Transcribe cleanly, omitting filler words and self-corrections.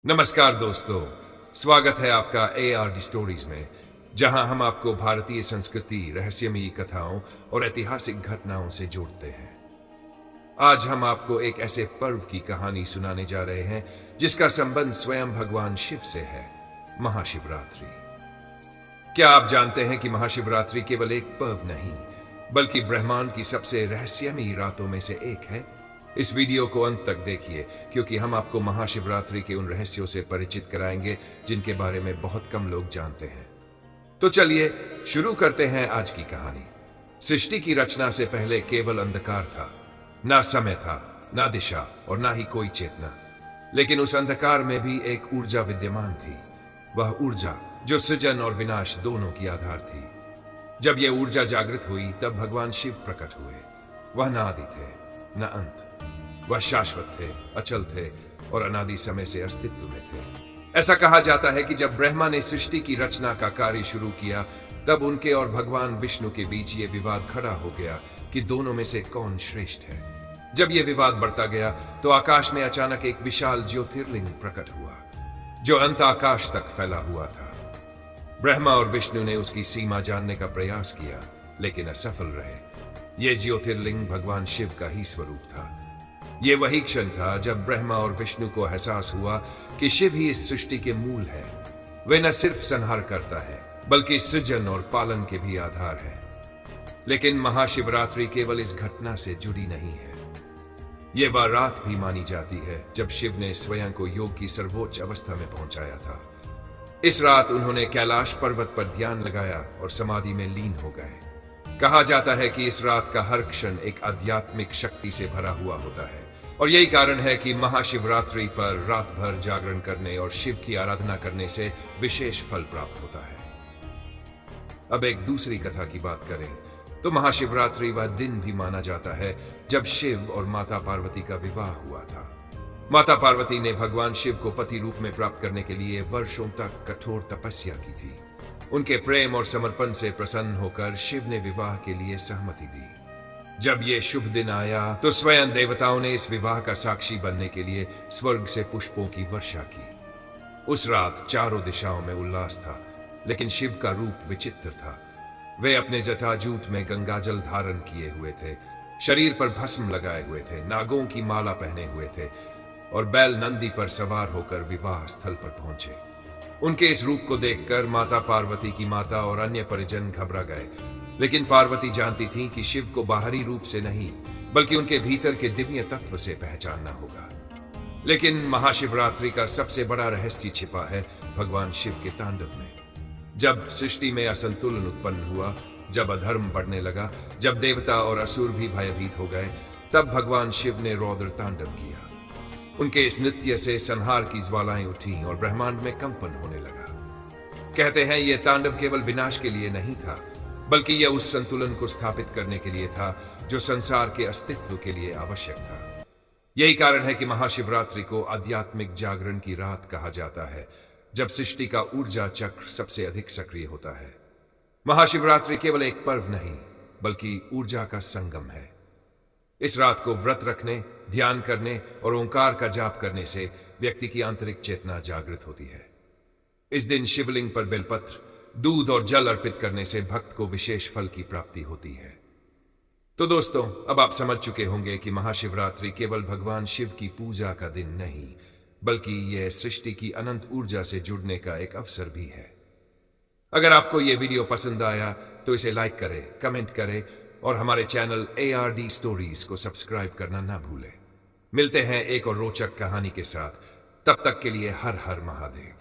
नमस्कार दोस्तों, स्वागत है आपका ARD स्टोरीज में, जहां हम आपको भारतीय संस्कृति, रहस्यमयी कथाओं और ऐतिहासिक घटनाओं से जोड़ते हैं। आज हम आपको एक ऐसे पर्व की कहानी सुनाने जा रहे हैं जिसका संबंध स्वयं भगवान शिव से है, महाशिवरात्रि। क्या आप जानते हैं कि महाशिवरात्रि केवल एक पर्व नहीं, बल्कि ब्रह्मांड की सबसे रहस्यमयी रातों में से एक है? इस वीडियो को अंत तक देखिए, क्योंकि हम आपको महाशिवरात्रि के उन रहस्यों से परिचित कराएंगे जिनके बारे में बहुत कम लोग जानते हैं। तो चलिए शुरू करते हैं आज की कहानी। सृष्टि की रचना से पहले केवल अंधकार था, ना समय था, ना दिशा और ना ही कोई चेतना। लेकिन उस अंधकार में भी एक ऊर्जा विद्यमान थी, वह ऊर्जा जो सृजन और विनाश दोनों की आधार थी। जब यह ऊर्जा जागृत हुई, तब भगवान शिव प्रकट हुए। वह ना आदि थे, न अंत। वह शाश्वत थे, अचल थे और अनादि समय से अस्तित्व में थे। ऐसा कहा जाता है कि जब ब्रह्मा ने सृष्टि की रचना का कार्य शुरू किया, तब उनके और भगवान विष्णु के बीच ये विवाद खड़ा हो गया कि दोनों में से कौन श्रेष्ठ है। जब यह विवाद बढ़ता गया, तो आकाश में अचानक एक विशाल ज्योतिर्लिंग प्रकट हुआ, जो अनंत आकाश तक फैला हुआ था। ब्रह्मा और विष्णु ने उसकी सीमा जानने का प्रयास किया, लेकिन असफल रहे। यह ज्योतिर्लिंग भगवान शिव का ही स्वरूप था। यह वही क्षण था जब ब्रह्मा और विष्णु को एहसास हुआ कि शिव ही इस सृष्टि के मूल है। वे न सिर्फ संहार करता है, बल्कि सृजन और पालन के भी आधार है। लेकिन महाशिवरात्रि केवल इस घटना से जुड़ी नहीं है। यह वह रात भी मानी जाती है जब शिव ने स्वयं को योग की सर्वोच्च अवस्था में पहुंचाया था। इस रात उन्होंने कैलाश पर्वत पर ध्यान लगाया और समाधि में लीन हो गए। कहा जाता है कि इस रात का हर क्षण एक आध्यात्मिक शक्ति से भरा हुआ होता है, और यही कारण है कि महाशिवरात्रि पर रात भर जागरण करने और शिव की आराधना करने से विशेष फल प्राप्त होता है। अब एक दूसरी कथा की बात करें तो महाशिवरात्रि वह दिन भी माना जाता है जब शिव और माता पार्वती का विवाह हुआ था। माता पार्वती ने भगवान शिव को पति रूप में प्राप्त करने के लिए वर्षों तक कठोर तपस्या की थी। उनके प्रेम और समर्पण से प्रसन्न होकर शिव ने विवाह के लिए सहमति दी। जब यह शुभ दिन आया, तो स्वयं देवताओं ने इस विवाह का साक्षी बनने के लिए स्वर्ग से पुष्पों की वर्षा की। उस रात चारों दिशाओं में उल्लास था, लेकिन शिव का रूप विचित्र था। वे अपने जटाजूट में गंगाजल धारण किए हुए थे, शरीर पर भस्म लगाए हुए थे, नागों की माला पहने हुए थे और बैल नंदी पर सवार होकर विवाह स्थल पर पहुंचे। उनके इस रूप को देखकर माता पार्वती की माता और अन्य परिजन घबरा गए। लेकिन पार्वती जानती थी कि शिव को बाहरी रूप से नहीं, बल्कि उनके भीतर के दिव्य तत्व से पहचानना होगा। लेकिन महाशिवरात्रि का सबसे बड़ा रहस्य छिपा है भगवान शिव के तांडव में। जब सृष्टि में असंतुलन उत्पन्न हुआ, जब अधर्म बढ़ने लगा, जब देवता और असुर भी भयभीत हो गए, तब भगवान शिव ने रौद्र तांडव किया। उनके इस नृत्य से संहार की ज्वालाएं उठी और ब्रह्मांड में कंपन होने लगा। कहते हैं यह तांडव केवल विनाश के लिए नहीं था, बल्कि यह उस संतुलन को स्थापित करने के लिए था जो संसार के अस्तित्व के लिए आवश्यक था। यही कारण है कि महाशिवरात्रि को आध्यात्मिक जागरण की रात कहा जाता है, जब सृष्टि का ऊर्जा चक्र सबसे अधिक सक्रिय होता है। महाशिवरात्रि केवल एक पर्व नहीं, बल्कि ऊर्जा का संगम है। इस रात को व्रत रखने, ध्यान करने और ओंकार का जाप करने से व्यक्ति की आंतरिक चेतना जागृत होती है। इस दिन शिवलिंग पर बेलपत्र, दूध और जल अर्पित करने से भक्त को विशेष फल की प्राप्ति होती है। तो दोस्तों, अब आप समझ चुके होंगे कि महाशिवरात्रि केवल भगवान शिव की पूजा का दिन नहीं, बल्कि यह सृष्टि की अनंत ऊर्जा से जुड़ने का एक अवसर भी है। अगर आपको यह वीडियो पसंद आया तो इसे लाइक करें, कमेंट करें और हमारे चैनल ARD स्टोरीज को सब्सक्राइब करना ना भूलें। मिलते हैं एक और रोचक कहानी के साथ। तब तक के लिए हर हर महादेव।